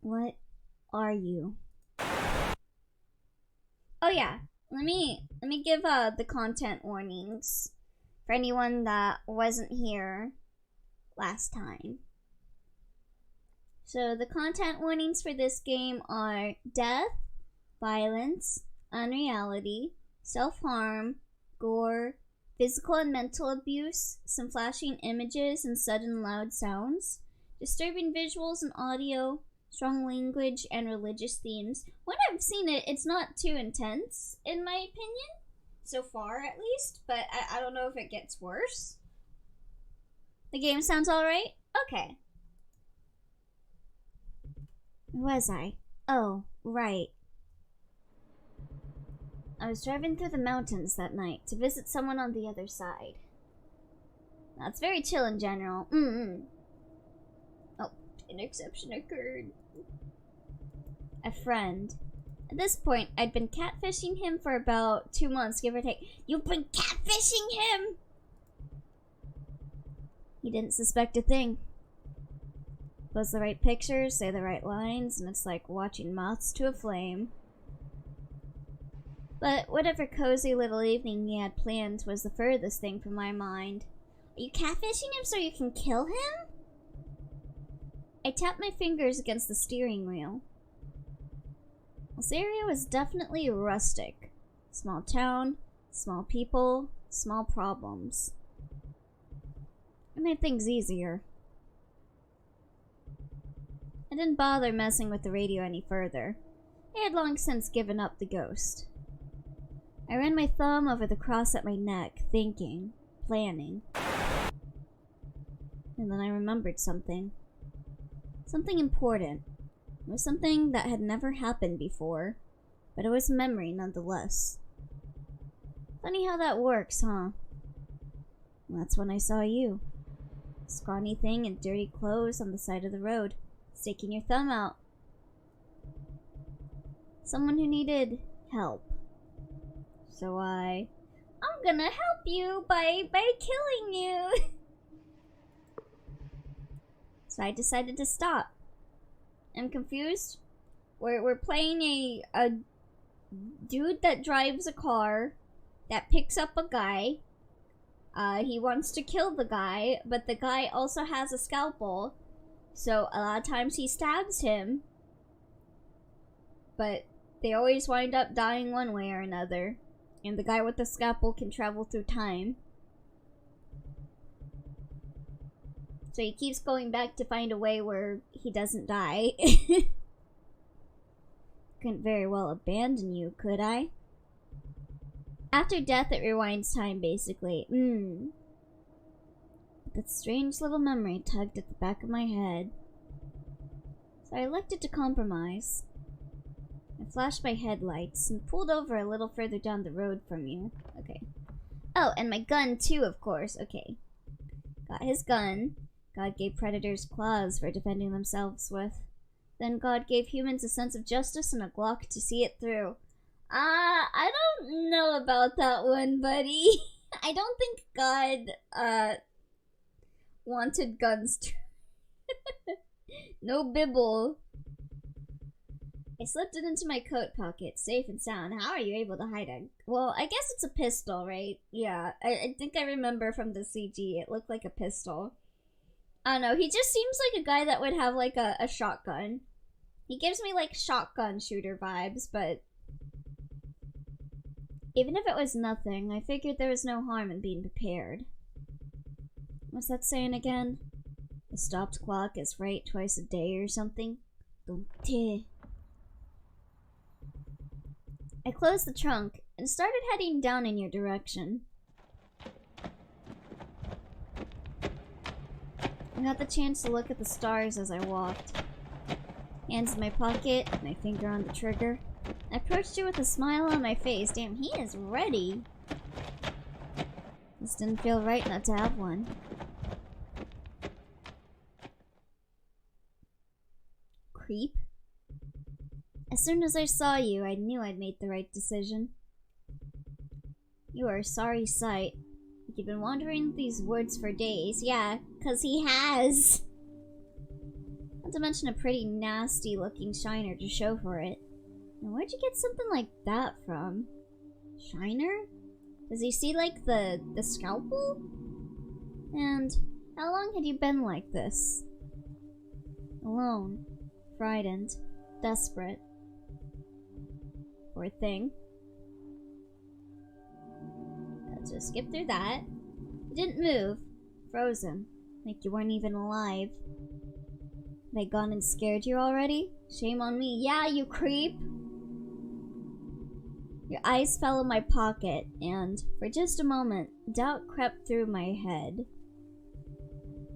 What are you? Oh yeah, let me give the content warnings for anyone that wasn't here last time. So the content warnings for this game are death, violence, unreality, self-harm, gore, physical and mental abuse, some flashing images and sudden loud sounds, disturbing visuals and audio, strong language, and religious themes. When I've seen it, it's not too intense, in my opinion. So far, at least. But I don't know if it gets worse. The game sounds alright? Okay. Where was I? Oh, right. I was driving through the mountains that night to visit someone on the other side. That's very chill in general. Oh, an exception occurred. A friend. At this point, I'd been catfishing him for about 2 months, give or take. You've been catfishing him?! He didn't suspect a thing. Post the right pictures, say the right lines, and it's like watching moths to a flame. But whatever cozy little evening he had planned was the furthest thing from my mind. Are you catfishing him so you can kill him? I tapped my fingers against the steering wheel. This area was definitely rustic. Small town, small people, small problems. It made things easier. I didn't bother messing with the radio any further. I had long since given up the ghost. I ran my thumb over the cross at my neck, thinking, planning. And then I remembered something. Something important. It was something that had never happened before, but it was a memory nonetheless. Funny how that works, huh? That's when I saw you. Scrawny thing in dirty clothes on the side of the road, sticking your thumb out. Someone who needed help. So I'm gonna help you by killing you. So I decided to stop. I'm confused. We're playing a dude that drives a car that picks up a guy. He wants to kill the guy, but the guy also has a scalpel. So a lot of times he stabs him. But they always wind up dying one way or another. And the guy with the scalpel can travel through time. So he keeps going back to find a way where he doesn't die. Couldn't very well abandon you, could I? After death, it rewinds time, basically. But that strange little memory tugged at the back of my head. So I elected to compromise. I flashed my headlights and pulled over a little further down the road from you. Okay. Oh, and my gun too, of course. Okay. Got his gun. God gave predators claws for defending themselves with. Then God gave humans a sense of justice and a Glock to see it through. I don't know about that one, buddy. I don't think God, wanted guns to... No bibble. I slipped it into my coat pocket, safe and sound. How are you able to hide a... Well, I guess it's a pistol, right? Yeah, I think I remember from the CG, it looked like a pistol. I don't know, he just seems like a guy that would have, like, a shotgun. He gives me, like, shotgun shooter vibes, but... Even if it was nothing, I figured there was no harm in being prepared. What's that saying again? The stopped clock is right twice a day or something? Don't. I closed the trunk and started heading down in your direction. I got the chance to look at the stars as I walked. Hands in my pocket, my finger on the trigger. I approached you with a smile on my face. Damn, he is ready. This didn't feel right not to have one. Creep. As soon as I saw you, I knew I'd made the right decision. You are a sorry sight. You've been wandering these woods for days. Yeah, 'cause he has. Not to mention a pretty nasty looking shiner to show for it. Now where'd you get something like that from? Shiner? Does he see like the scalpel? And how long had you been like this? Alone, frightened, desperate. Poor thing. Let's just skip through that. You didn't move. Frozen. Like you weren't even alive. Had I gone and scared you already? Shame on me. Yeah, you creep! Your eyes fell in my pocket, and for just a moment, doubt crept through my head.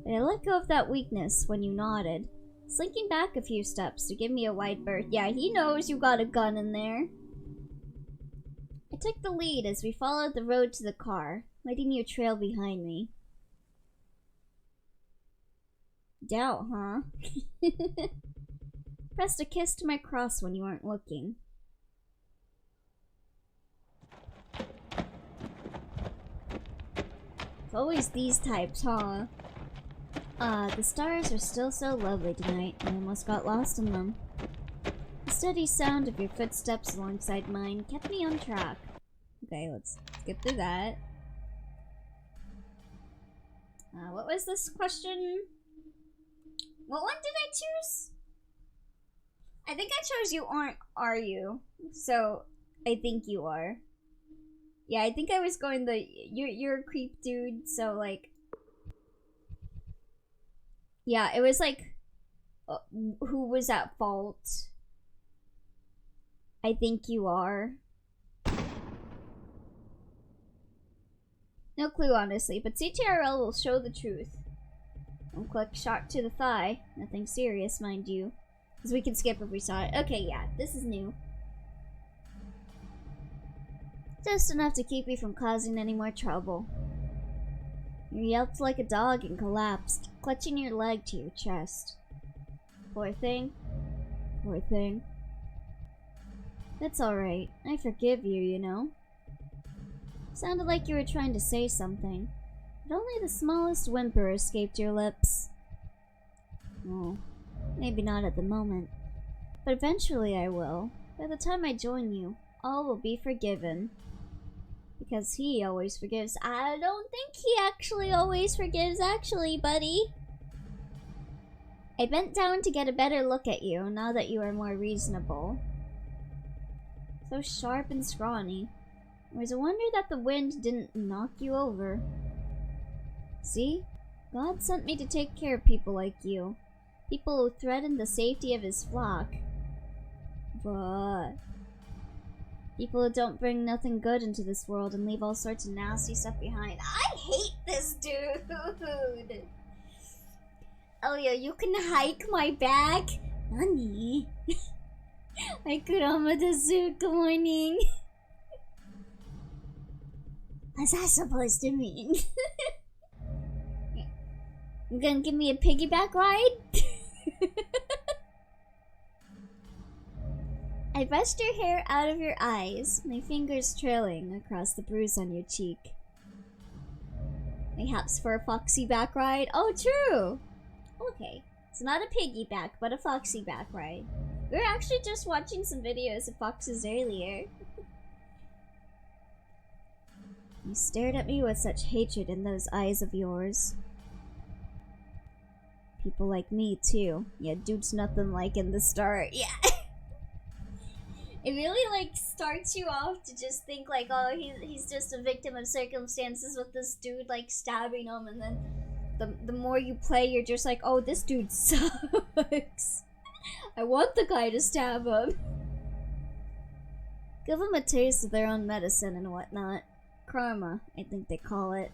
But I let go of that weakness when you nodded, slinking back a few steps to give me a wide berth. Yeah, he knows you got a gun in there. I took the lead as we followed the road to the car, letting you trail behind me. Doubt, huh? Pressed a kiss to my cross when you weren't looking. It's always these types, huh? The stars are still so lovely tonight, I almost got lost in them. The steady sound of your footsteps alongside mine kept me on track. Okay, let's skip through that. What was this question? What one did I choose? I think I chose you aren't, are you? So, I think you are. Yeah, I think I was going the, you're a creep dude, so like... Yeah, it was like, who was at fault? I think you are. No clue, honestly, but CTRL will show the truth. Don't click shot to the thigh. Nothing serious, mind you. Because we can skip if we saw it. Okay, yeah, this is new. Just enough to keep you from causing any more trouble. You yelped like a dog and collapsed, clutching your leg to your chest. Poor thing. Poor thing. That's alright. I forgive you, you know. Sounded like you were trying to say something, but only the smallest whimper escaped your lips. Oh, maybe not at the moment, but eventually I will. By the time I join you, all will be forgiven. Because he always forgives. I don't think he actually always forgives, actually, buddy. I bent down to get a better look at you, now that you are more reasonable. So sharp and scrawny. It was a wonder that the wind didn't knock you over. See? God sent me to take care of people like you. People who threaten the safety of his flock. But... people who don't bring nothing good into this world and leave all sorts of nasty stuff behind. I hate this dude! Oh yeah, you can hike my back? Nani? I could good morning. What's that supposed to mean? You gonna give me a piggyback ride? I brushed your hair out of your eyes, my fingers trailing across the bruise on your cheek. Mayhaps for a foxy back ride? Oh, true! Okay, it's not a piggyback, but a foxy back ride. We were actually just watching some videos of foxes earlier. You stared at me with such hatred in those eyes of yours. People like me, too. Yeah, dude's nothing like in the start. Yeah. It really, like, starts you off to just think, like, oh, he's just a victim of circumstances with this dude, like, stabbing him, and then the more you play, you're just like, oh, this dude sucks. I want the guy to stab him. Give them a taste of their own medicine and whatnot. Karma, I think they call it.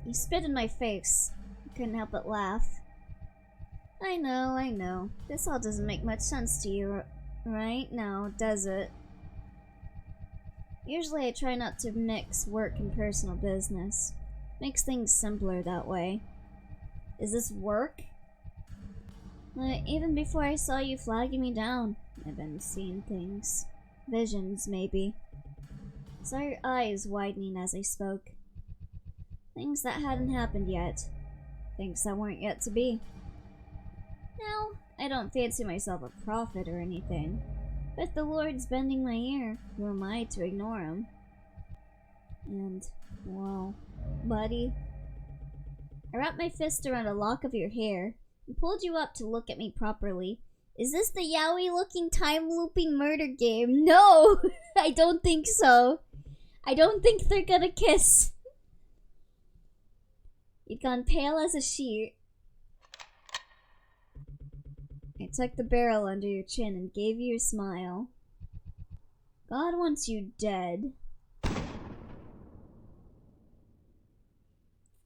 You spit in my face. I couldn't help but laugh. I know. This all doesn't make much sense to you, right? No, does it? Usually I try not to mix work and personal business. Makes things simpler that way. Is this work? Even before I saw you flagging me down, I've been seeing things. Visions, maybe. Saw your eyes widening as I spoke. Things that hadn't happened yet. Things that weren't yet to be. Now, I don't fancy myself a prophet or anything. But if the Lord's bending my ear, who am I to ignore him? And, well, buddy, I wrapped my fist around a lock of your hair and pulled you up to look at me properly. Is this the yaoi-looking time-looping murder game? No! I don't think so. I don't think they're gonna kiss. You'd gone pale as a sheet. I tucked the barrel under your chin and gave you a smile. God wants you dead.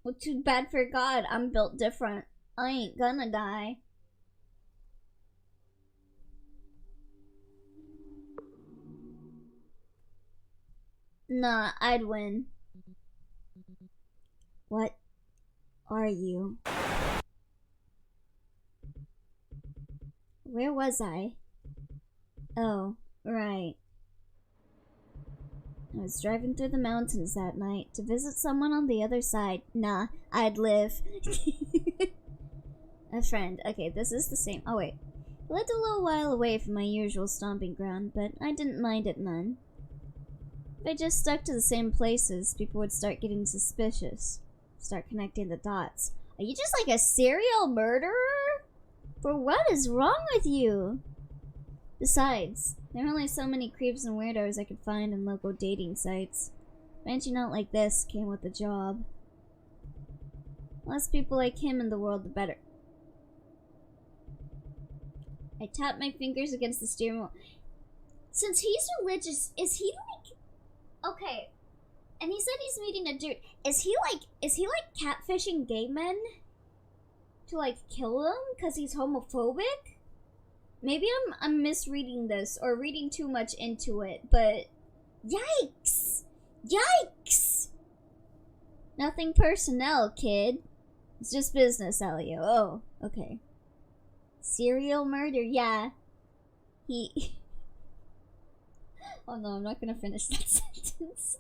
Well, too bad for God. I'm built different. I ain't gonna die. Nah, I'd win. What are you? Where was I? Oh, right. I was driving through the mountains that night to visit someone on the other side. Nah, I'd live. A friend. Okay, this is the same. Oh, wait. I lived a little while away from my usual stomping ground, but I didn't mind it none. If I just stuck to the same places, people would start getting suspicious. Start connecting the dots. Are you just like a serial murderer? For what is wrong with you? Besides, there are only so many creeps and weirdos I could find in local dating sites. Branching out like this came with the job. The less people like him in the world, the better. I tapped my fingers against the steering wheel. Since he's religious, is he like... Okay. And he said he's meeting a dude. Is he like catfishing gay men? To like kill them? Because he's homophobic? Maybe I'm misreading this or reading too much into it, but yikes! Yikes! Nothing personnel, kid. It's just business, Elio. Oh, okay. Serial murder, yeah. He... Oh no, I'm not gonna finish that sentence.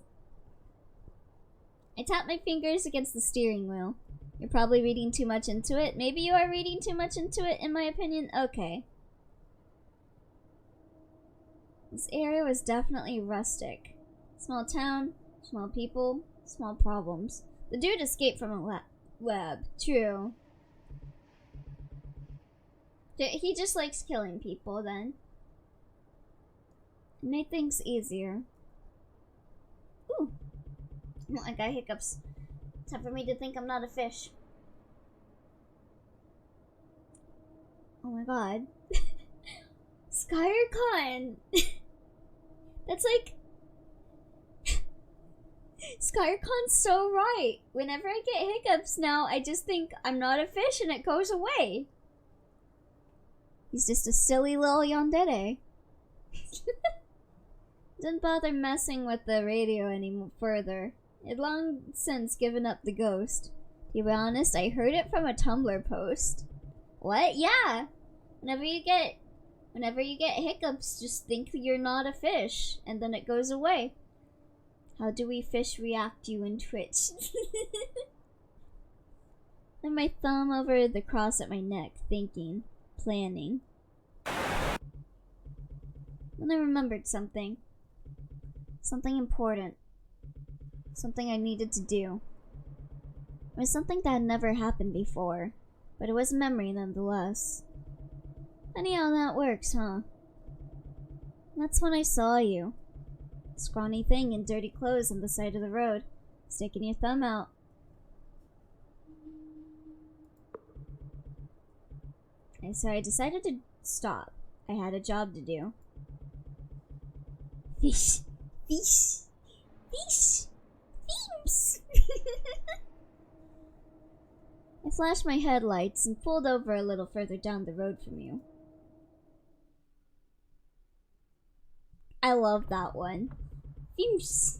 I tapped my fingers against the steering wheel. You're probably reading too much into it. Maybe you are reading too much into it, in my opinion. Okay. This area was definitely rustic. Small town, small people, small problems. The dude escaped from a lab. True. He just likes killing people, then. It made things easier. Ooh. Oh, I got hiccups. Time for me to think I'm not a fish. Oh my god. SkyreCon! That's like... SkyreCon's so right. Whenever I get hiccups now, I just think I'm not a fish and it goes away. He's just a silly little yandere. Didn't bother messing with the radio any further. It long since given up the ghost. To be honest, I heard it from a Tumblr post. What? Yeah. Whenever you get hiccups, just think you're not a fish, and then it goes away. How do we fish react to you in Twitch? Then my thumb over the cross at my neck, thinking, planning. Then I remembered something. Something important. Something I needed to do. It was something that had never happened before, but it was a memory nonetheless. Funny how that works, huh? That's when I saw you. Scrawny thing in dirty clothes on the side of the road, sticking your thumb out. And so I decided to stop. I had a job to do. Fish. Fish. Fish. Themes. I flashed my headlights and pulled over a little further down the road from you. I love that one. Themes.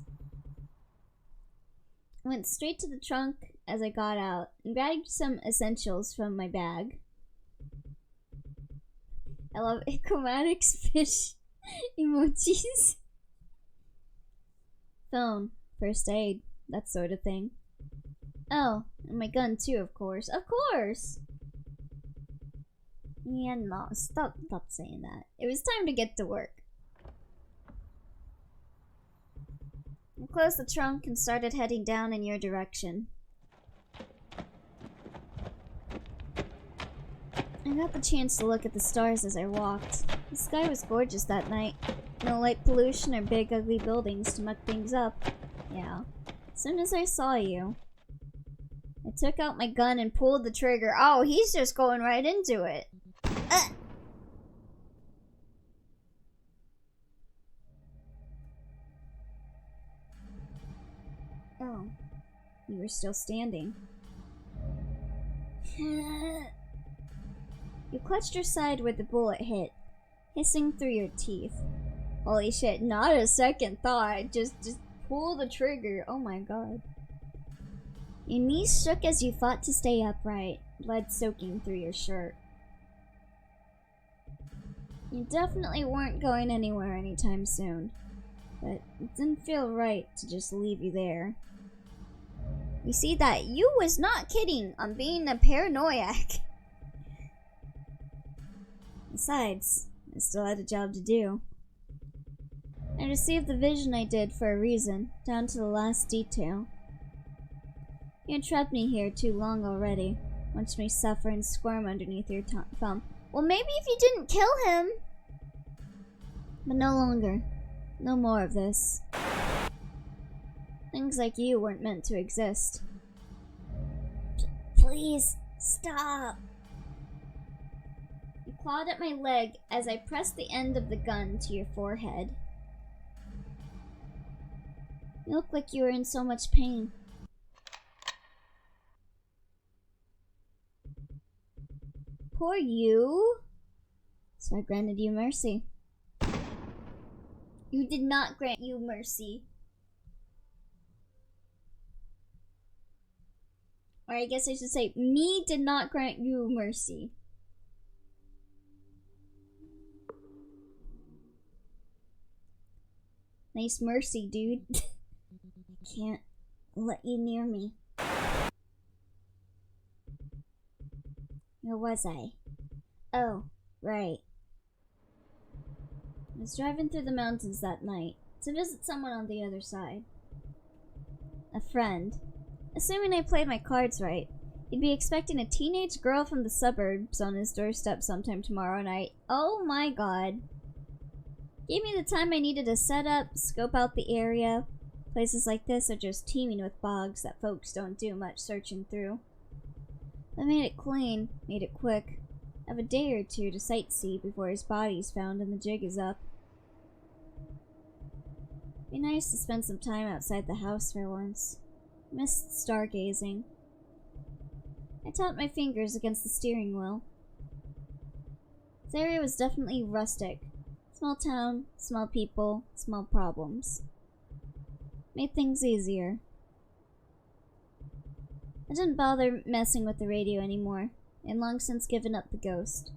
I went straight to the trunk as I got out and grabbed some essentials from my bag. I love Yknow's fish emojis. Phone, first aid, that sort of thing. Oh, and my gun too, of course. Of course! Yeah, no, stop saying that. It was time to get to work. I closed the trunk and started heading down in your direction. I got the chance to look at the stars as I walked. The sky was gorgeous that night. No light pollution or big ugly buildings to muck things up. Yeah. As soon as I saw you, I took out my gun and pulled the trigger. Oh, he's just going right into it. Oh, you were still standing. You clutched your side where the bullet hit, hissing through your teeth. Holy shit, not a second thought. Just pull the trigger. Oh my god. Your knees shook as you fought to stay upright, blood soaking through your shirt. You definitely weren't going anywhere anytime soon, but it didn't feel right to just leave you there. You see that you was not kidding on being a paranoiac. Besides, I still had a job to do. I received the vision I did for a reason, down to the last detail. You had trapped me here too long already. Watched me suffer and squirm underneath your thumb. Well, maybe if you didn't kill him! But no longer. No more of this. Things like you weren't meant to exist. Please, stop! You clawed at my leg as I pressed the end of the gun to your forehead. You looked like you were in so much pain. Poor you. So I granted you mercy. You did not grant you mercy. Or I guess I should say, me did not grant you mercy. Nice mercy, dude. I can't let you near me. Where was I? Oh, right. I was driving through the mountains that night to visit someone on the other side. A friend. Assuming I played my cards right, he'd be expecting a teenage girl from the suburbs on his doorstep sometime tomorrow night. Oh my god. Gave me the time I needed to set up, scope out the area. Places like this are just teeming with bogs that folks don't do much searching through. I made it clean, made it quick. I have a day or two to sightsee before his body's found and the jig is up. Be nice to spend some time outside the house for once. Missed stargazing. I tapped my fingers against the steering wheel. This area was definitely rustic. Small town, small people, small problems. Made things easier. I didn't bother messing with the radio anymore, and long since given up the ghost.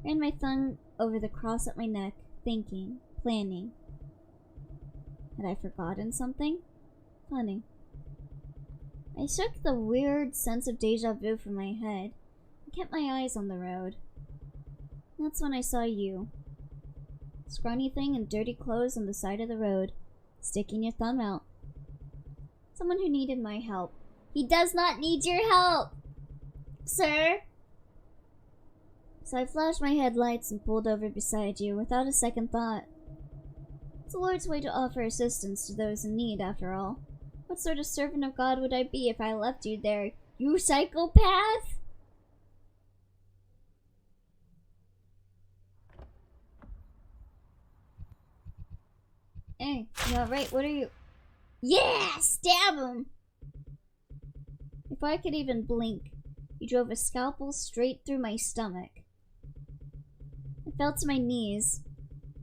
Ran my thumb over the cross at my neck, thinking, planning. Had I forgotten something? Funny. I shook the weird sense of deja vu from my head and kept my eyes on the road. That's when I saw you. Scrawny thing in dirty clothes on the side of the road, sticking your thumb out. Someone who needed my help. He does not need your help, sir! So I flashed my headlights and pulled over beside you without a second thought. It's the Lord's way to offer assistance to those in need, after all. What sort of servant of God would I be if I left you there, you psychopath? Hey, you alright? What are you... Yeah! Stab him! Before I could even blink, you drove a scalpel straight through my stomach. I fell to my knees,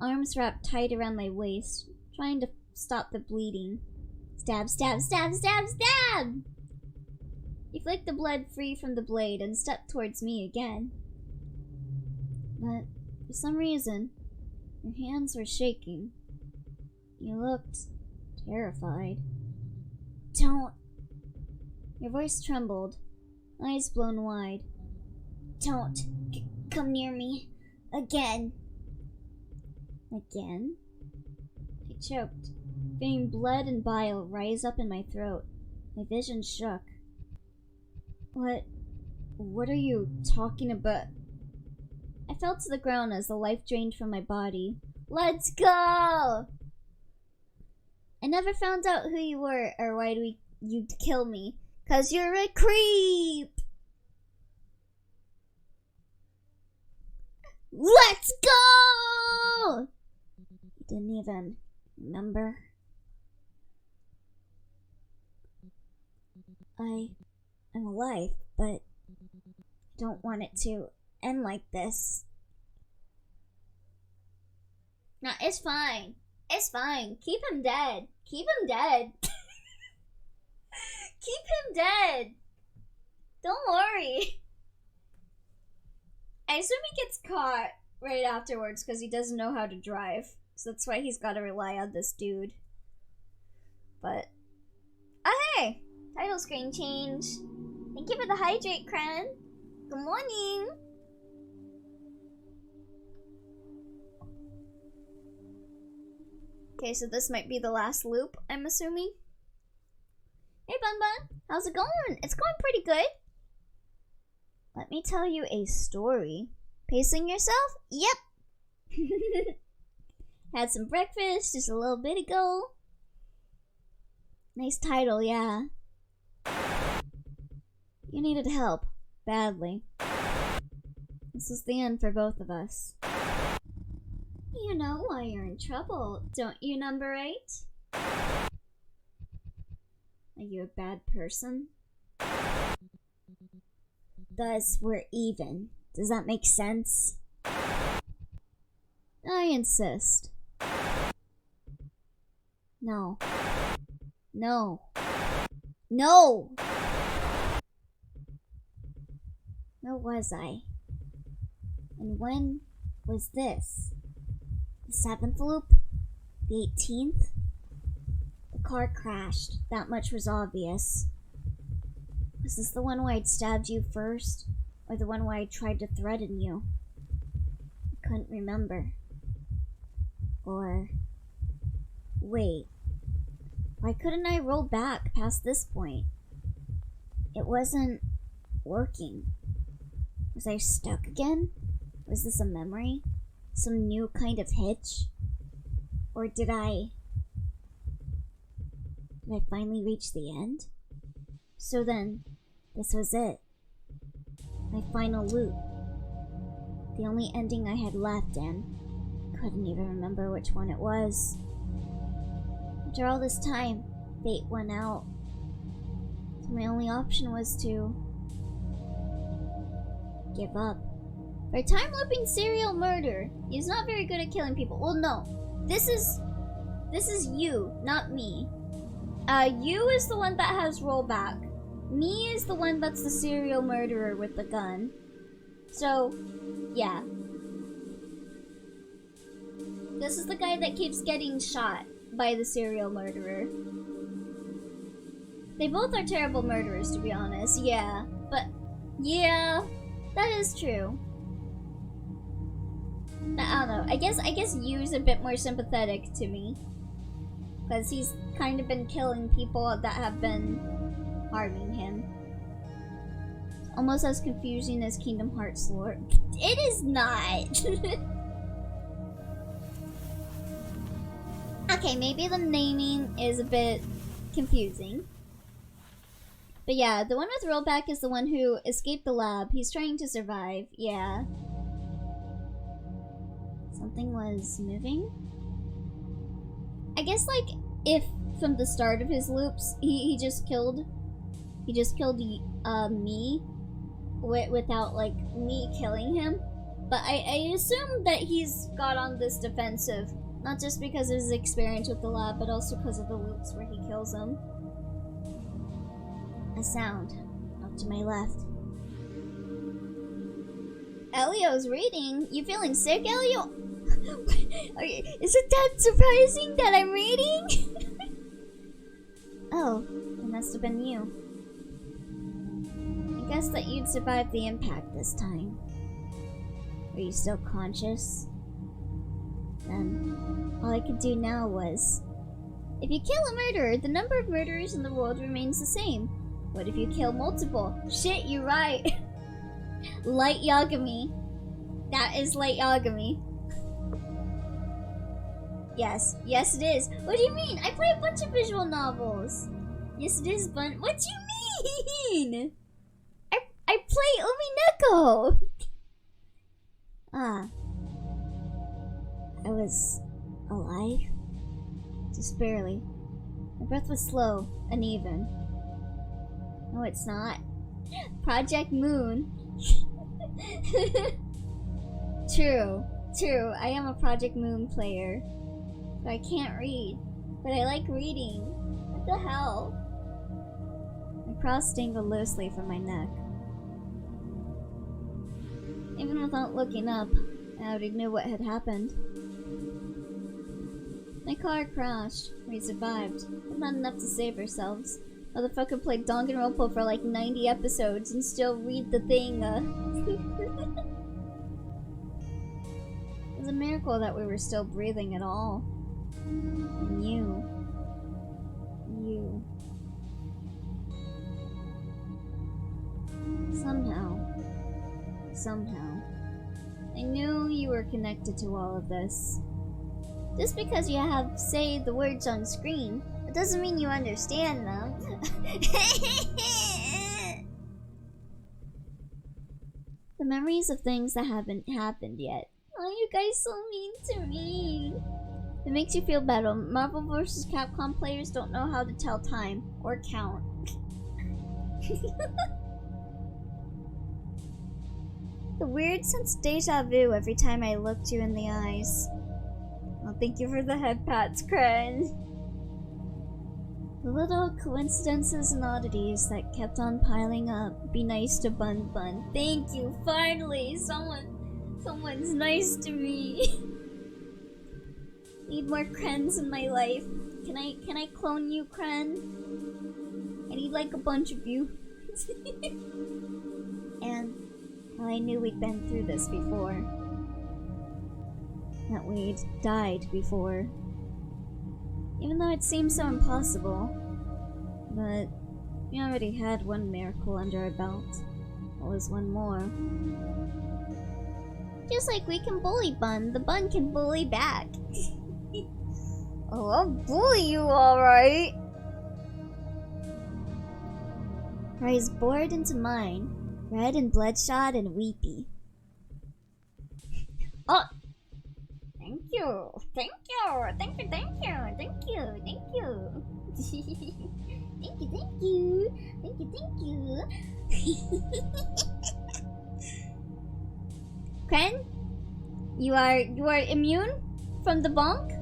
arms wrapped tight around my waist, trying to stop the bleeding. Stab, stab, stab, stab, stab! You flicked the blood free from the blade and stepped towards me again. But, for some reason, your hands were shaking. You looked terrified. Don't... Your voice trembled, eyes blown wide. Don't come near me. Again. Again? I choked, feeling blood and bile rise up in my throat. My vision shook. What are you talking about? I fell to the ground as the life drained from my body. Let's go! I never found out who you were or why you'd kill me. 'Cause you're a creep! Let's go! You didn't even remember. I'm alive, but I don't want it to end like this. No, it's fine. It's fine. Keep him dead. Keep him dead. Keep him dead. Don't worry. I assume he gets caught right afterwards because he doesn't know how to drive. So that's why he's got to rely on this dude. But, oh hey! Title screen change. Thank you for the hydrate, Kren. Good morning. Okay, so this might be the last loop, I'm assuming. Hey, Bun Bun. How's it going? It's going pretty good. Let me tell you a story. Pacing yourself? Yep. Had some breakfast just a little bit ago. Nice title, yeah. You needed help. Badly. This is the end for both of us. You know why you're in trouble, don't you, number 8? Are you a bad person? Thus, we're even. Does that make sense? I insist. No. No. No! Where was I? And when was this? The 7th loop? The 18th? The car crashed. That much was obvious. Was this the one where I'd stabbed you first? Or the one where I tried to threaten you? I couldn't remember. Or... wait. Why couldn't I roll back past this point? It wasn't working. Was I stuck again? Was this a memory? Some new kind of hitch? Or did I finally reach the end? So then, this was it. My final loop. The only ending I had left, and couldn't even remember which one it was. After all this time, fate won out. So my only option was to give up. For a time-looping serial murderer, he's not very good at killing people. Well, no. This is you, not me. You is the one that has rollback. Me is the one that's the serial murderer with the gun. So, yeah. This is the guy that keeps getting shot by the serial murderer. They both are terrible murderers, to be honest. Yeah, but yeah, that is true. I don't know. I guess Yu's a bit more sympathetic to me, because he's kind of been killing people that have been harming him. Almost as confusing as Kingdom Hearts lore. It is not. Okay, maybe the naming is a bit confusing. But yeah, the one with rollback is the one who escaped the lab. He's trying to survive, yeah. Something was moving? I guess, like, if from the start of his loops, he just killed me without, like, me killing him. But I assume that he's got on this defensive, not just because of his experience with the lab, but also because of the loops where he kills him. A sound up to my left. Elio's reading. You feeling sick, Elio? Is it that surprising that I'm reading? Oh, it must have been you. I guess that you'd survive the impact this time. Are you still conscious? Then, all I could do now was... If you kill a murderer, the number of murderers in the world remains the same. What if you kill multiple? Shit, you're right. Light Yagami. That is Light Yagami. Yes, yes it is. What do you mean? I play a bunch of visual novels. Yes it is, but what do you mean? I play Umineko. Ah. I was alive? Just barely. My breath was slow, uneven. No, it's not. Project Moon. True. I am a Project Moon player. But I can't read. But I like reading. What the hell? My cross dangled loosely from my neck. Even without looking up, I already knew what had happened. My car crashed. We survived, but not enough to save ourselves. Motherfucker played Danganronpa for like 90 episodes and still read the thing, It was a miracle that we were still breathing at all. And you. Somehow, I knew you were connected to all of this. Just because you have say the words on screen, it doesn't mean you understand them. The memories of things that haven't happened yet. Oh, you guys so mean to me. It makes you feel better. Marvel vs. Capcom players don't know how to tell time or count. The weird sense of deja vu every time I looked you in the eyes. Oh, thank you for the head pats, Kren. The little coincidences and oddities that kept on piling up. Be nice to Bun Bun. Thank you, finally! Someone's nice to me. Need more Krens in my life. Can I clone you, Kren? I need like a bunch of you. And well, I knew we'd been through this before. That we'd died before. Even though it seemed so impossible. But we already had one miracle under our belt. What was one more? Just like we can bully Bun, the Bun can bully back. Oh, I'll bully you alright! Her eyes bored into mine, red and bloodshot and weepy. Oh! Thank you! Thank you! Thank you! Thank you! Thank you! Thank you! Thank you! Thank you! Thank you! Thank you! Kren? You are immune from the bonk?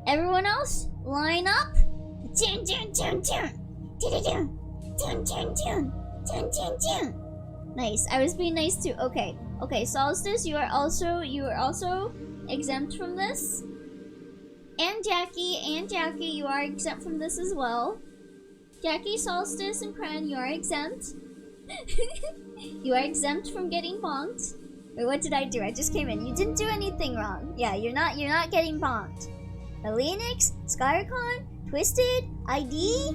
Everyone else, line up! Tune, tune, tune, tune! Tune, tune, tune, tune, tune, tune, tune. Nice. I was being nice too. Okay. Okay, Solstice, you are also exempt from this. And Jackie, you are exempt from this as well. Jackie, Solstice, and Kren, you are exempt. You are exempt from getting bonked. Wait, what did I do? I just came in. You didn't do anything wrong. Yeah, you're not getting bonked. Alenix, Skyrecon, Twisted, ID.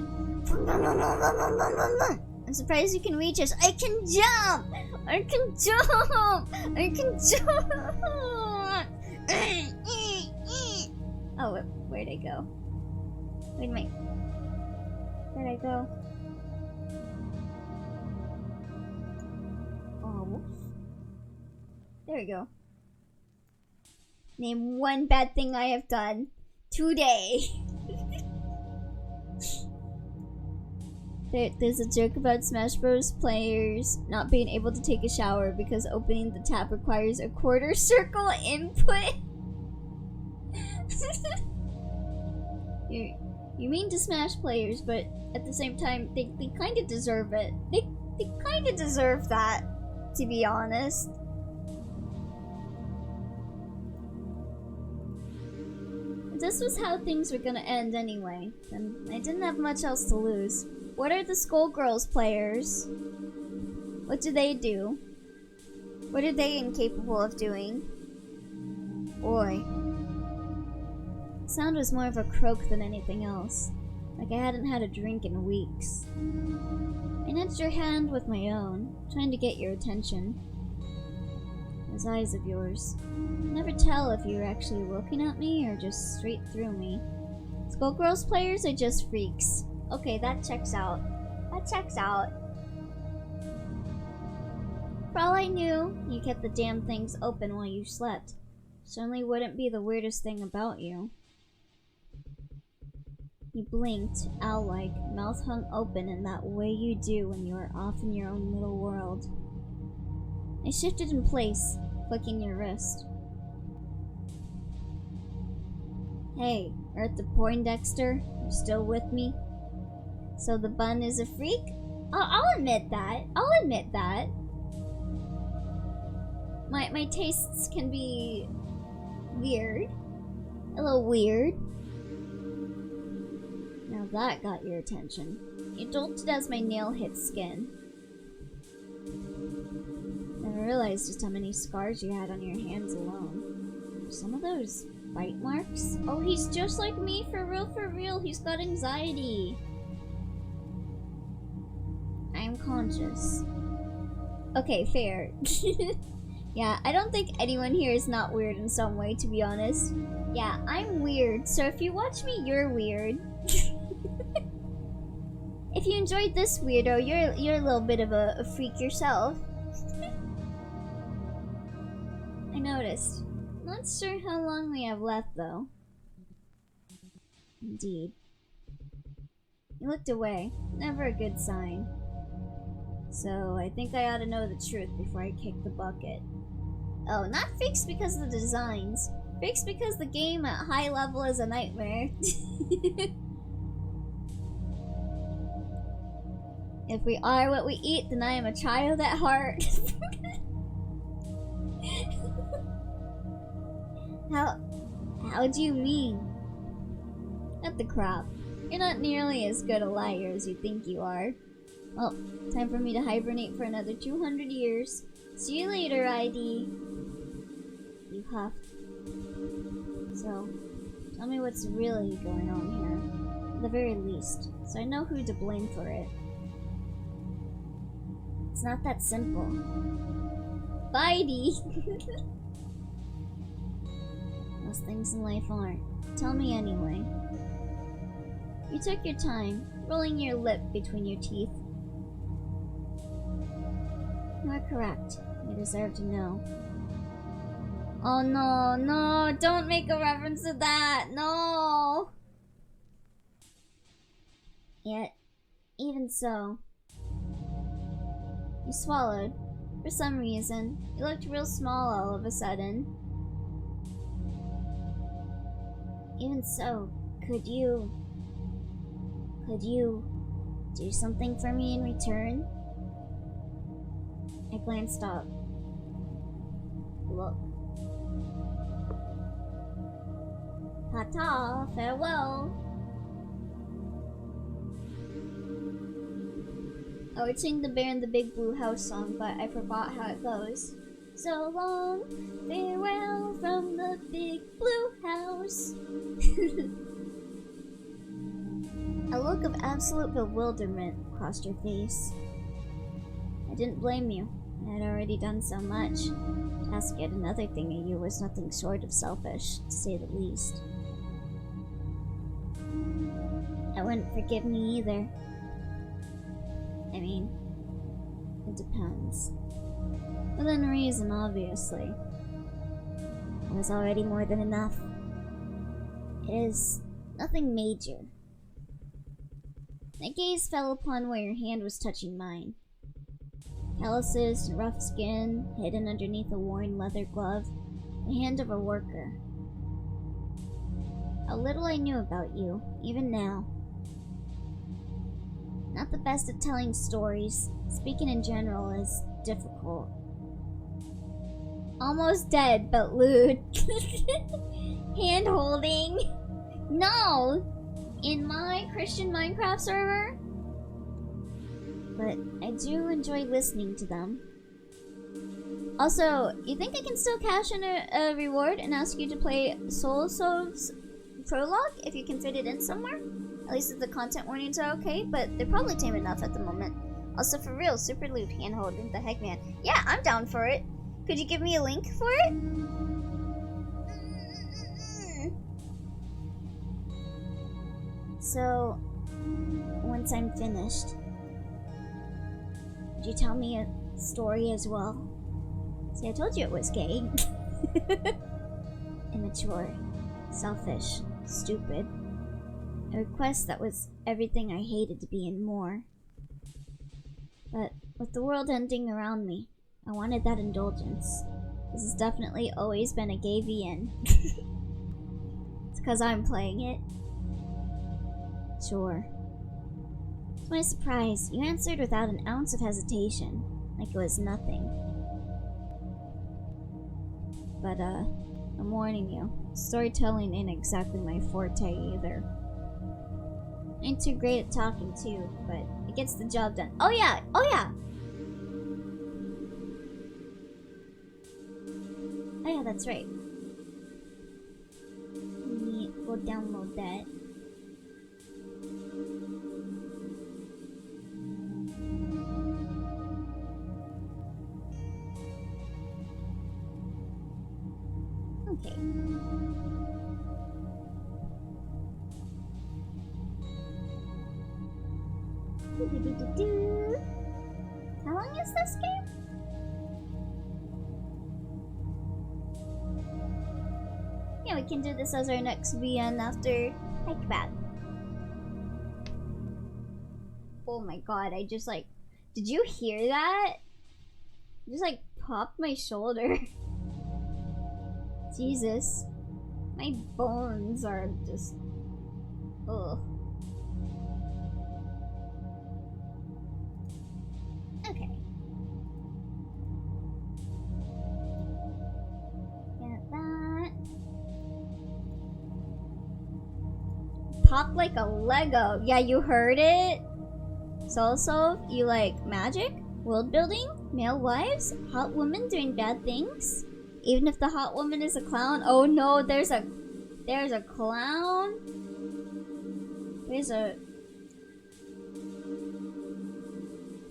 I'm surprised you can reach us. I can jump! I can jump! I can jump! Oh, where'd I go? Wait a minute. Where'd I go? Oh, whoops. There we go. Name one bad thing I have done today. There's a joke about Smash Bros. Players not being able to take a shower because opening the tap requires a quarter circle input. You mean to Smash players, but at the same time, they kind of deserve it. They kind of deserve that, to be honest. This was how things were gonna end anyway, and I didn't have much else to lose. What are the Skullgirls players? What do they do? What are they incapable of doing? Boy. The sound was more of a croak than anything else. Like I hadn't had a drink in weeks. I nudged your hand with my own, trying to get your attention. Those eyes of yours. Never tell if you're actually looking at me or just straight through me. Skullgirls players are just freaks. Okay, that checks out. That checks out. For all I knew, you kept the damn things open while you slept. Certainly wouldn't be the weirdest thing about you. You blinked, owl-like, mouth hung open in that way you do when you are off in your own little world. I shifted in place, flicking your wrist. Hey, Earth the Poindexter, you still with me? So the bun is a freak? I'll admit that. I'll admit that. My tastes can be weird. A little weird. Now that got your attention. You jolted as my nail hit skin. Never realized just how many scars you had on your hands alone. Were some of those bite marks? Oh, he's just like me, for real. He's got anxiety. I am conscious. Okay, fair. Yeah, I don't think anyone here is not weird in some way, to be honest. Yeah, I'm weird, so if you watch me, you're weird. If you enjoyed this weirdo, you're a little bit of a freak yourself. I noticed. Not sure how long we have left, though. Indeed. You looked away. Never a good sign. So, I think I ought to know the truth before I kick the bucket. Oh, not fixed because of the designs. Fixed because the game at high level is a nightmare. If we are what we eat, then I am a child at heart. How do you mean? Cut the crap. You're not nearly as good a liar as you think you are. Well, time for me to hibernate for another 200 years. See you later, ID. You huffed. So, tell me what's really going on here. At the very least, so I know who to blame for it. It's not that simple. Bitey! Most things in life aren't. Tell me anyway. You took your time, rolling your lip between your teeth. You are correct. You deserve to know. Oh no, no, don't make a reference to that, no! Yet, even so, you swallowed. For some reason, you looked real small all of a sudden. Even so, could you do something for me in return? I glanced up. Look. Ta-ta, farewell. I would sing the Bear in the Big Blue House song, but I forgot how it goes. So long, farewell from the big blue house. A look of absolute bewilderment crossed your face. I didn't blame you. I had already done so much. To ask yet another thing of you was nothing short of selfish, to say the least. I wouldn't forgive me either. I mean, it depends. Within reason, obviously. It was already more than enough. It is nothing major. My gaze fell upon where your hand was touching mine. Calluses and rough skin hidden underneath a worn leather glove, the hand of a worker. How little I knew about you, even now. Not the best at telling stories. Speaking in general is difficult. Almost dead, but lewd. Hand holding. No! In my Christian Minecraft server? But I do enjoy listening to them. Also, you think I can still cash in a reward and ask you to play Soul Soul's prologue if you can fit it in somewhere? At least if the content warnings are okay, but they're probably tame enough at the moment. Also, for real, super loot handholding the heck, man. Yeah, I'm down for it. Could you give me a link for it? So, once I'm finished, would you tell me a story as well? See, I told you it was gay. Immature, selfish, stupid. A request that was everything I hated to be and more. But with the world ending around me, I wanted that indulgence. This has definitely always been a gay VN. It's because I'm playing it. Sure. To my surprise, you answered without an ounce of hesitation, like it was nothing. But, I'm warning you, storytelling ain't exactly my forte either. I ain't too great at talking too, but it gets the job done. Oh yeah! Oh yeah! Oh yeah, that's right. Let me go download that. Okay. How long is this game? Yeah, we can do this as our next VN after Hikeback. Oh my god, I just like... Did you hear that? I just like popped my shoulder. Jesus. My bones are just... Ugh. Okay. Get that. Pop like a Lego. Yeah, you heard it? So, you like magic? World building? Male wives? Hot women doing bad things? Even if the hot woman is a clown? Oh no, there's a clown?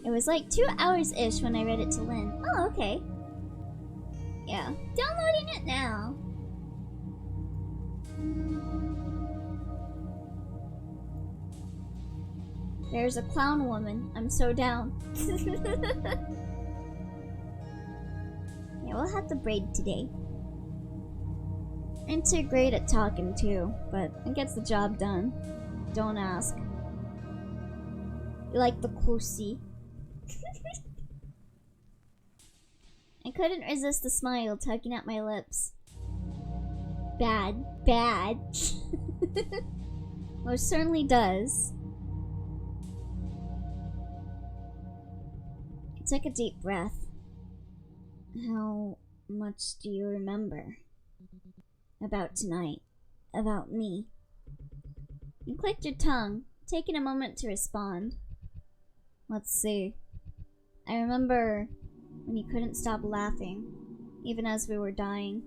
It was like 2 hours-ish when I read it to Lynn. Oh, okay. Yeah. Downloading it now. There's a clown woman. I'm so down. Yeah, we'll have to braid today. I'm too great at talking too, but it gets the job done. Don't ask. You like the pussy? I couldn't resist the smile tugging at my lips. Bad. Most certainly does. I took a deep breath. How much do you remember? About tonight. About me. You clicked your tongue, taking a moment to respond. Let's see. I remember when you couldn't stop laughing, even as we were dying.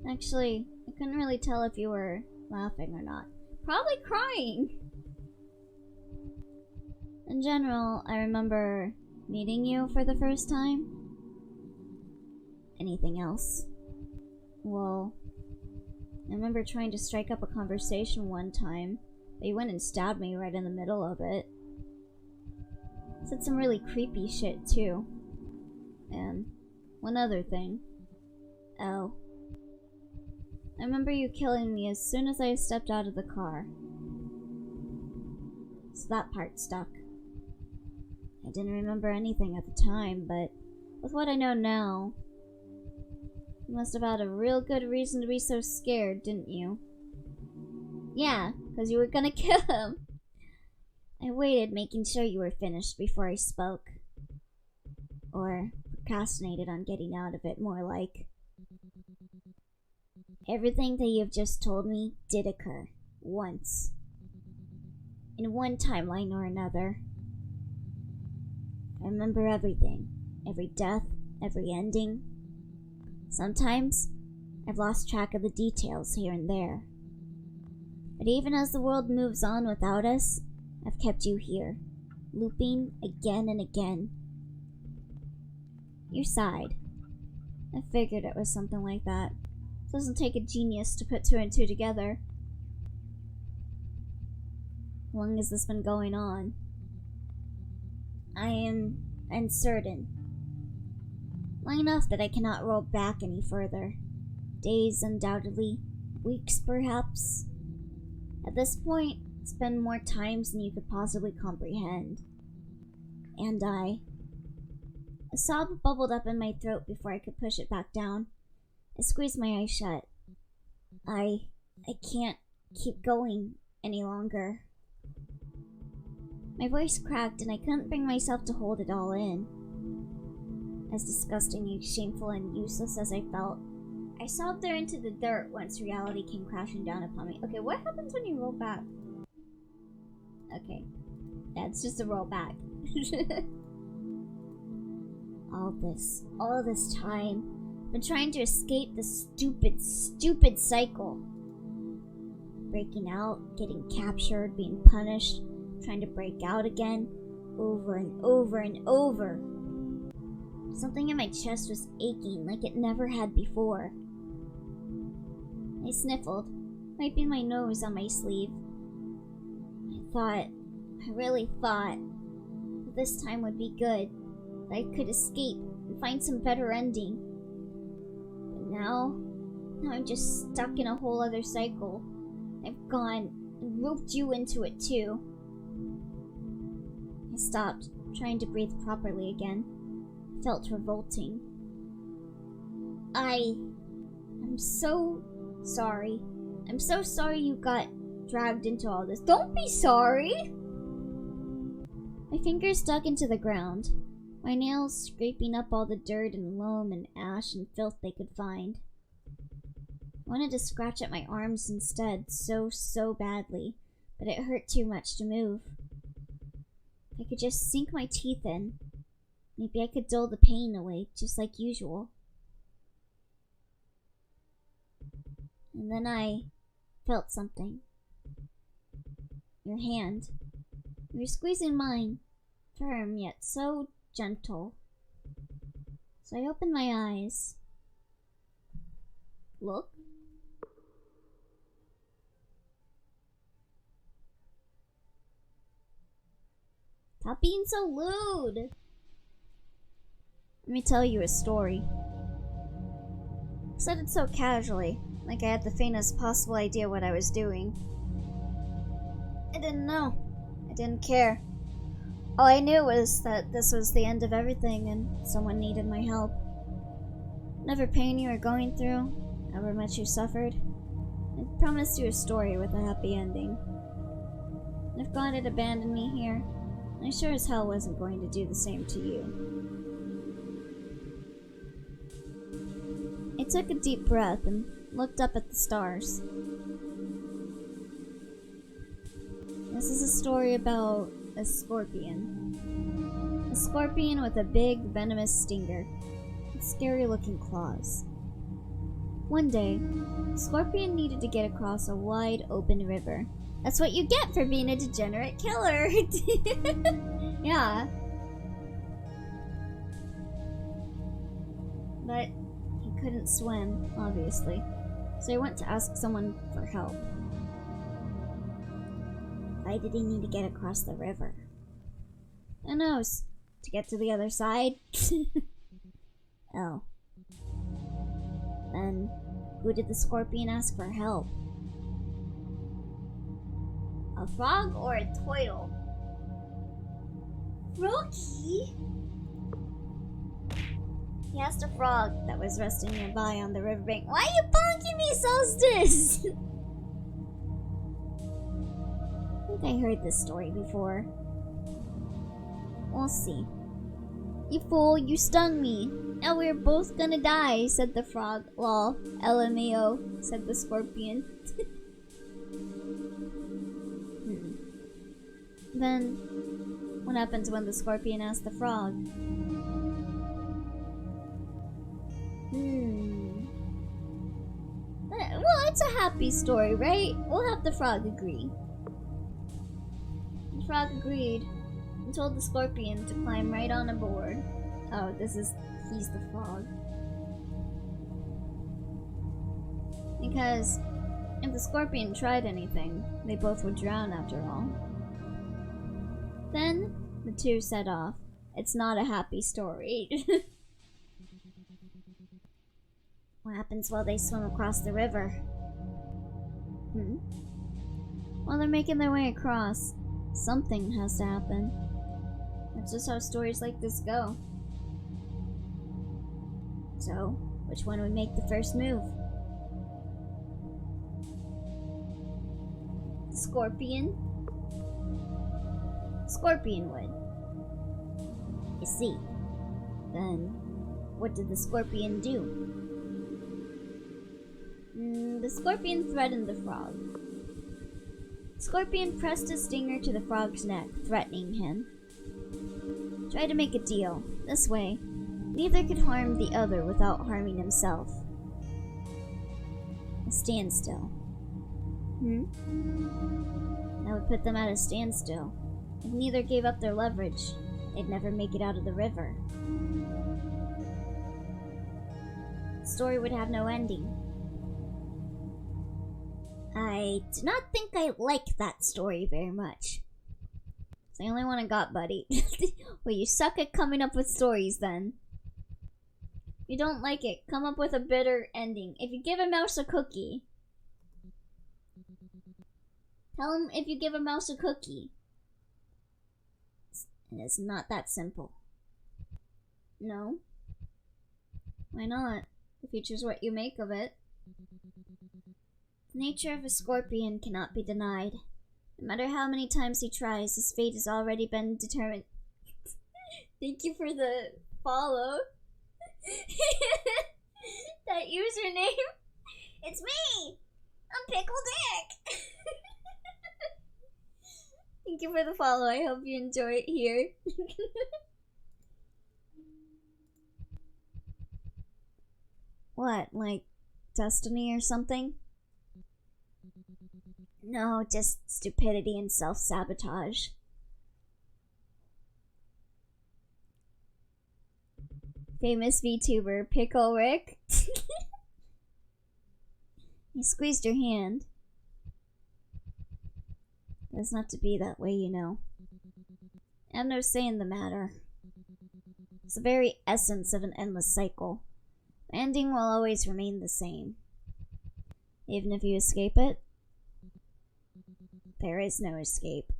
Actually, I couldn't really tell if you were laughing or not. Probably crying! In general, I remember meeting you for the first time. Anything else? Well, I remember trying to strike up a conversation one time, but you went and stabbed me right in the middle of it. Said some really creepy shit, too. And one other thing. Oh. I remember you killing me as soon as I stepped out of the car. So that part stuck. I didn't remember anything at the time, but with what I know now, you must have had a real good reason to be so scared, didn't you? Yeah, because you were gonna kill him. I waited, making sure you were finished before I spoke. Or procrastinated on getting out of it, more like. Everything that you've just told me did occur. Once. In one timeline or another. I remember everything. Every death, every ending. Sometimes, I've lost track of the details here and there. But even as the world moves on without us, I've kept you here, looping again and again. You sighed. I figured it was something like that. It doesn't take a genius to put two and two together. How long has this been going on? I am uncertain. Long enough that I cannot roll back any further. Days, undoubtedly. Weeks, perhaps. At this point, it's been more times than you could possibly comprehend. And a sob bubbled up in my throat before I could push it back down. I squeezed my eyes shut. I can't keep going any longer. My voice cracked and I couldn't bring myself to hold it all in. As disgustingly shameful and useless as I felt, I sobbed there into the dirt once reality came crashing down upon me. Okay, what happens when you roll back? Okay. Yeah, it's just a roll back. all this time, I've been trying to escape this stupid cycle. Breaking out, getting captured, being punished, trying to break out again, over and over and over. Something in my chest was aching like it never had before. I sniffled, wiping my nose on my sleeve. I really thought, that this time would be good, that I could escape and find some better ending. But now I'm just stuck in a whole other cycle. I've gone and roped you into it too. I stopped, trying to breathe properly again. It felt revolting. I'm so sorry. I'm so sorry you got dragged into all this. Don't be sorry! My fingers dug into the ground, my nails scraping up all the dirt and loam and ash and filth they could find. I wanted to scratch at my arms instead, so badly, but it hurt too much to move. If I could just sink my teeth in, maybe I could dull the pain away, just like usual. And then I felt something. Your hand. You were squeezing mine, firm yet so gentle. So I opened my eyes. Look. Stop being so lewd. Let me tell you a story. I said it so casually, like I had the faintest possible idea what I was doing. I didn't know. I didn't care. All I knew was that this was the end of everything and someone needed my help. Whatever pain you were going through, however much you suffered, I promised you a story with a happy ending. And if God had abandoned me here, I sure as hell wasn't going to do the same to you. I took a deep breath and looked up at the stars. This is a story about a scorpion. A scorpion with a big, venomous stinger, with scary-looking claws. One day, the scorpion needed to get across a wide, open river. That's what you get for being a degenerate killer! Yeah. But he couldn't swim, obviously, so he went to ask someone for help. Why did he need to get across the river? Who knows? To get to the other side? Oh. Then, who did the scorpion ask for help? A frog or a turtle? Rocky? He asked a frog that was resting nearby on the riverbank. Why are you bonking me, Solstice? I think I heard this story before. We'll see. You fool, you stung me. Now we're both gonna die, said the frog. Lol, LMAO, said the scorpion. Then, what happens when the scorpion asked the frog? Well, it's a happy story, right? We'll have the frog agree. The frog agreed and told the scorpion to climb right on aboard. Oh, he's the frog. Because if the scorpion tried anything, they both would drown after all. Then the two set off. It's not a happy story. What happens while they swim across the river? While they're making their way across, something has to happen. That's just how stories like this go. So, which one would make the first move? The scorpion? Scorpion would. You see. Then, what did the scorpion do? The scorpion threatened the frog. Scorpion pressed his stinger to the frog's neck, threatening him. Try to make a deal. This way, neither could harm the other without harming himself. A standstill. That would put them at a standstill. If neither gave up their leverage, they'd never make it out of the river. The story would have no ending. I do not think I like that story very much. It's the only one I got, buddy. Well, you suck at coming up with stories, then. If you don't like it, come up with a better ending. If you give a mouse a cookie, tell him if you give a mouse a cookie. It's not that simple. No? Why not? The future's what you make of it. The nature of a scorpion cannot be denied. No matter how many times he tries, his fate has already been determined. Thank you for the follow. That username. It's me! I'm Pickle Dick! Thank you for the follow. I hope you enjoy it here. What, like destiny or something? No, just stupidity and self-sabotage. Famous VTuber, Pickle Rick. He squeezed your hand. It doesn't have to be that way, you know. I have no say in the matter. It's the very essence of an endless cycle. The ending will always remain the same. Even if you escape it, there is no escape.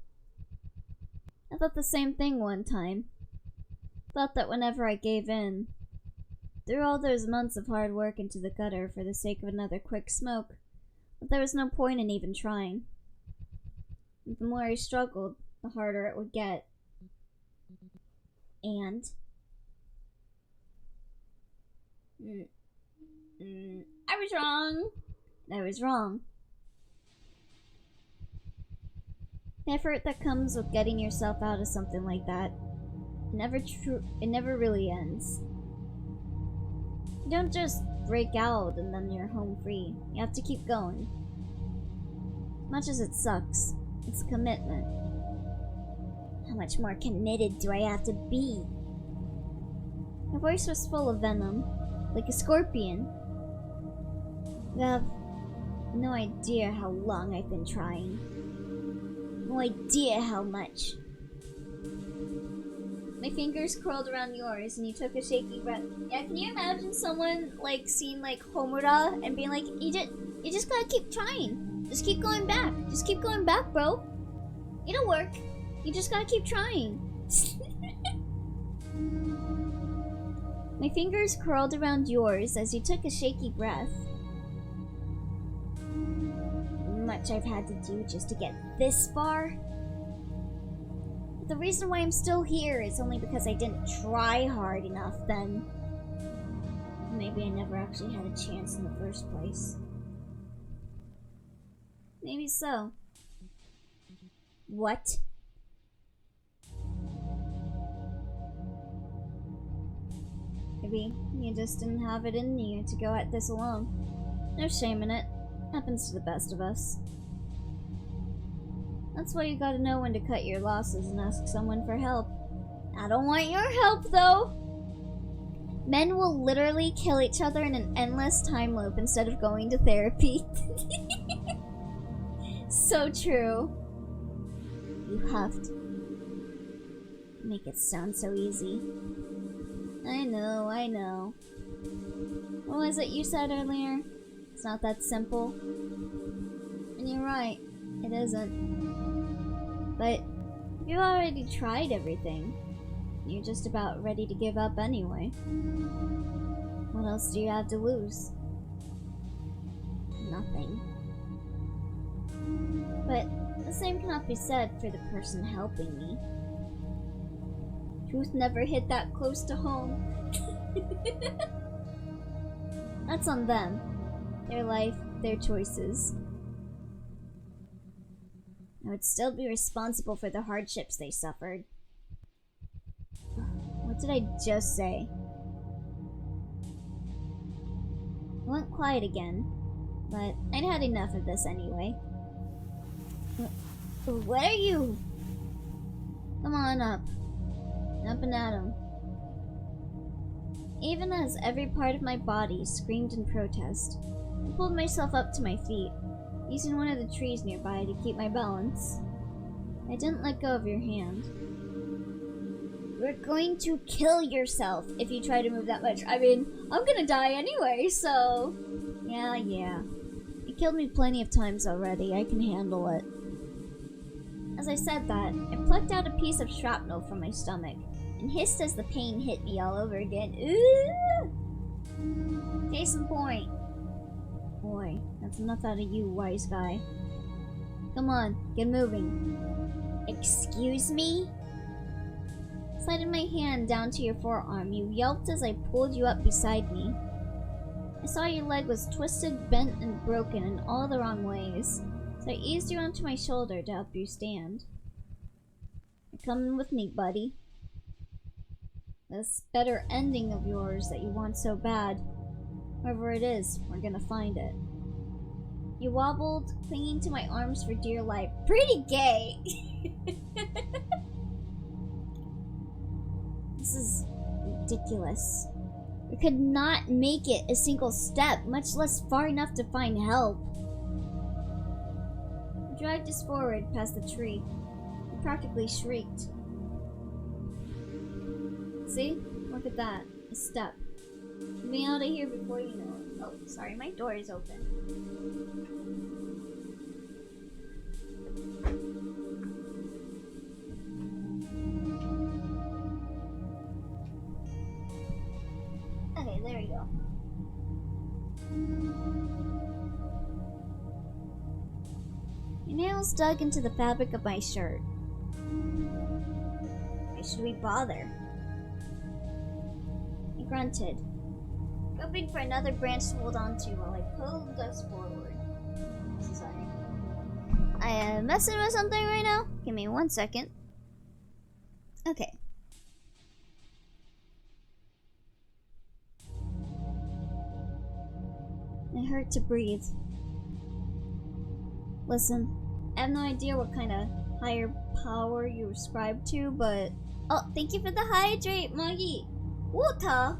I thought the same thing one time. Thought that whenever I gave in, threw all those months of hard work into the gutter for the sake of another quick smoke, that there was no point in even trying. And the more I struggled, the harder it would get. And I was wrong. I was wrong. The effort that comes with getting yourself out of something like that, it never really ends. You don't just break out and then you're home free. You have to keep going. Much as it sucks, it's a commitment. How much more committed do I have to be? My voice was full of venom, like a scorpion. You have no idea how long I've been trying. No idea how much. My fingers curled around yours and you took a shaky breath. Yeah, can you imagine someone like seeing like Homura and being like, you just gotta keep trying. Just keep going back. Just keep going back, bro. It'll work. You just gotta keep trying. My fingers curled around yours as you took a shaky breath. Much I've had to do just to get this far. But the reason why I'm still here is only because I didn't try hard enough then. Maybe I never actually had a chance in the first place. Maybe so. What? Maybe you just didn't have it in you to go at this alone. No shame in it. Happens to the best of us. That's why you gotta know when to cut your losses and ask someone for help. I don't want your help, though! Men will literally kill each other in an endless time loop instead of going to therapy. So true. You have to make it sound so easy. I know, I know. What was it you said earlier? It's not that simple. And you're right, it isn't. But you already tried everything. You're just about ready to give up anyway. What else do you have to lose? Nothing. But the same cannot be said for the person helping me. Truth never hit that close to home. That's on them. Their life, their choices. I would still be responsible for the hardships they suffered. What did I just say? I went quiet again, but I'd had enough of this anyway. What are you? Come on up. Up and at 'em. Even as every part of my body screamed in protest, I pulled myself up to my feet, using one of the trees nearby to keep my balance. I didn't let go of your hand. You're going to kill yourself if you try to move that much. I mean, I'm gonna die anyway, so... Yeah. You killed me plenty of times already. I can handle it. As I said that, I plucked out a piece of shrapnel from my stomach and hissed as the pain hit me all over again. Ooh! Case in point. Boy, that's enough out of you, wise guy. Come on, get moving. Excuse me? Sliding my hand down to your forearm, you yelped as I pulled you up beside me. I saw your leg was twisted, bent, and broken in all the wrong ways, so I eased you onto my shoulder to help you stand. You're coming with me, buddy. This better ending of yours that you want so bad. Wherever it is, we're gonna find it. You wobbled, clinging to my arms for dear life. Pretty gay! This is ridiculous. We could not make it a single step, much less far enough to find help. I dragged us forward past the tree. We practically shrieked. See? Look at that. A step. We'll be out of here before you know it. Oh, sorry, my door is open. Okay, there we go. Your nails dug into the fabric of my shirt. Why should we bother? He grunted, hoping for another branch to hold on to while I pulled us forward. Sorry. I am messing with something right now. Give me 1 second. Okay. It hurt to breathe. Listen, I have no idea what kind of higher power you ascribe to, but... Oh, thank you for the hydrate, Maggie! Water!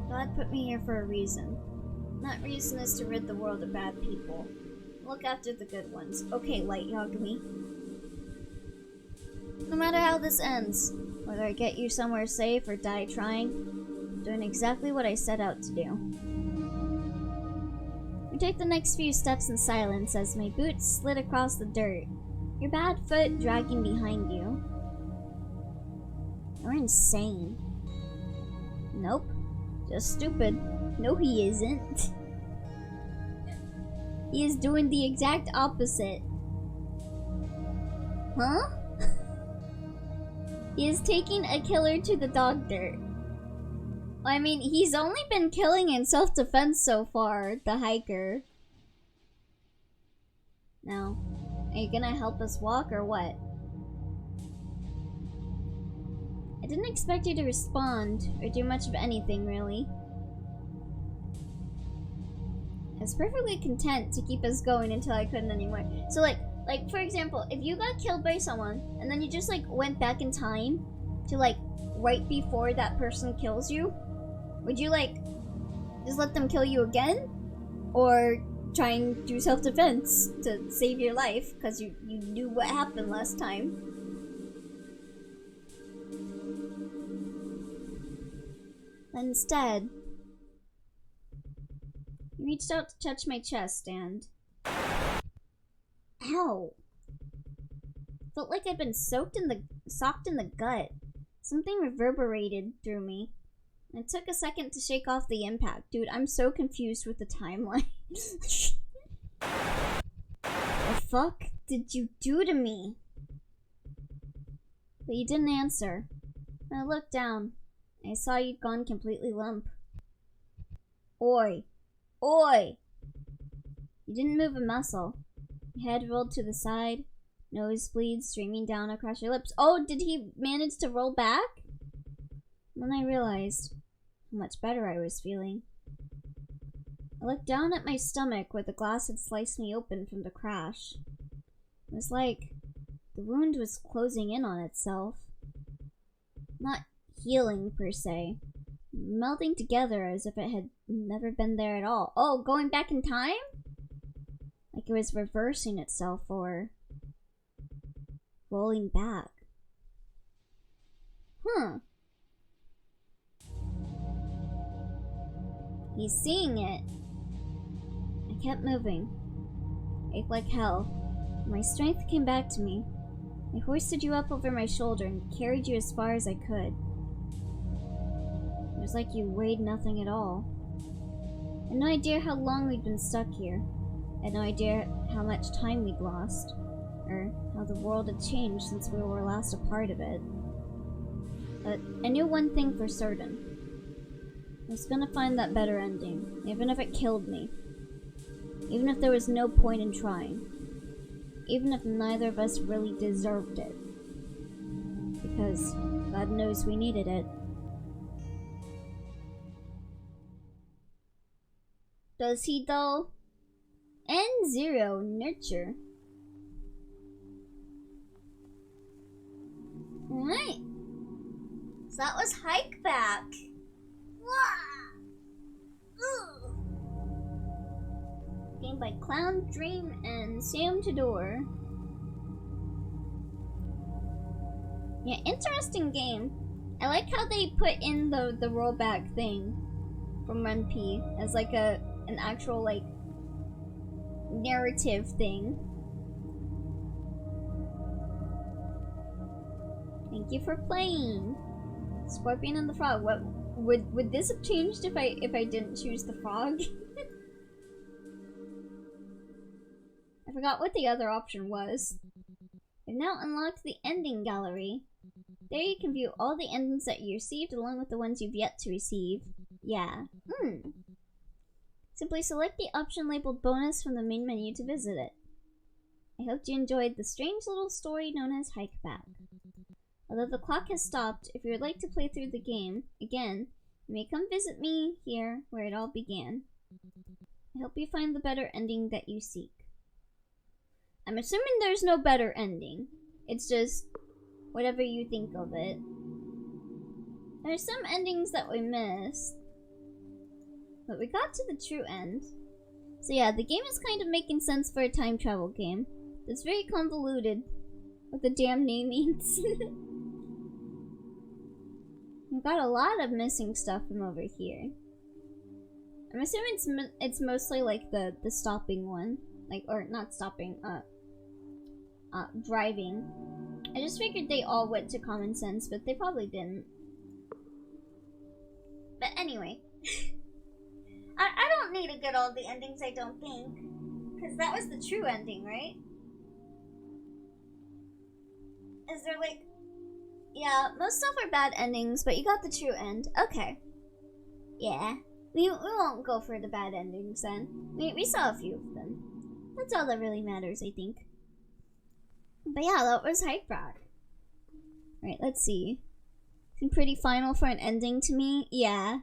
God put me here for a reason. That reason is to rid the world of bad people. Look after the good ones. Okay, Light Yagami. No matter how this ends, whether I get you somewhere safe or die trying, I'm doing exactly what I set out to do. We take the next few steps in silence as my boots slid across the dirt, your bad foot dragging behind you. You're insane. Nope. Just stupid. No, he isn't. He is doing the exact opposite. Huh? He is taking a killer to the doctor. I mean, he's only been killing in self-defense so far, the hiker. Now, are you gonna help us walk or what? I didn't expect you to respond or do much of anything, really. I was perfectly content to keep us going until I couldn't anymore. So like for example, if you got killed by someone and then you just like went back in time to like right before that person kills you, would you like just let them kill you again? Or try and do self-defense to save your life because you knew what happened last time? But instead, he reached out to touch my chest and... Ow! Felt like I'd been socked in the gut. Something reverberated through me. It took a second to shake off the impact. Dude, I'm so confused with the timeline. The fuck did you do to me? But you didn't answer. When I looked down, I saw you'd gone completely limp. Oi! Oi! You didn't move a muscle. Your head rolled to the side, nosebleed streaming down across your lips. Oh, did he manage to roll back? And then I realized how much better I was feeling. I looked down at my stomach where the glass had sliced me open from the crash. It was like the wound was closing in on itself. Not healing per se. Melting together as if it had never been there at all. Oh, going back in time? Like it was reversing itself or rolling back. Huh. He's seeing it. I kept moving. Ached like hell. My strength came back to me. I hoisted you up over my shoulder and carried you as far as I could. It was like you weighed nothing at all. I had no idea how long we'd been stuck here. I had no idea how much time we'd lost, or how the world had changed since we were last a part of it. But I knew one thing for certain. I was gonna find that better ending, even if it killed me. Even if there was no point in trying. Even if neither of us really deserved it. Because God knows we needed it. Does he though? N0 Nurture. Alright. So that was Hikeback. Game by Clown Dream and Sam Tador. Yeah, interesting game. I like how they put in the rollback thing from Run P as like an actual like narrative thing. Thank you for playing. Scorpion and the Frog. What would this have changed if I didn't choose the frog? I forgot what the other option was. I've now unlocked the ending gallery. There you can view all the endings that you received along with the ones you've yet to receive. Yeah. Simply select the option labeled bonus from the main menu to visit it. I hope you enjoyed the strange little story known as Hikeback. Although the clock has stopped, if you would like to play through the game again, you may come visit me here where it all began. I hope you find the better ending that you seek. I'm assuming there's no better ending. It's just whatever you think of it. There's some endings that we missed, but we got to the true end. So yeah, the game is kind of making sense for a time travel game. It's very convoluted with the damn namings. We've got a lot of missing stuff from over here. I'm assuming it's mostly like the stopping one, like, or not stopping, driving. I just figured they all went to common sense, but they probably didn't. But anyway, I don't need to get all the endings, I don't think, because that was the true ending, right? Is there like, yeah, most stuff are bad endings, but you got the true end. Okay. Yeah. We won't go for the bad endings then. We saw a few of them. That's all that really matters, I think. But yeah, that was Hikeback. Right, let's see. Seemed pretty final for an ending to me. Yeah.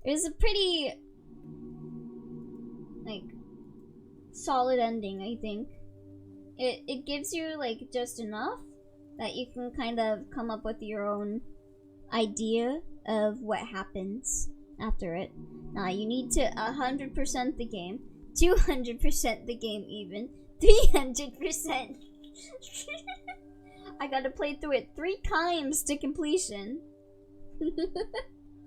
It was a pretty, like, solid ending, I think. It gives you, like, just enough that you can kind of come up with your own idea of what happens after it. Now, you need to 100% the game, 200% the game even, 300%. I gotta play through it 3 times to completion.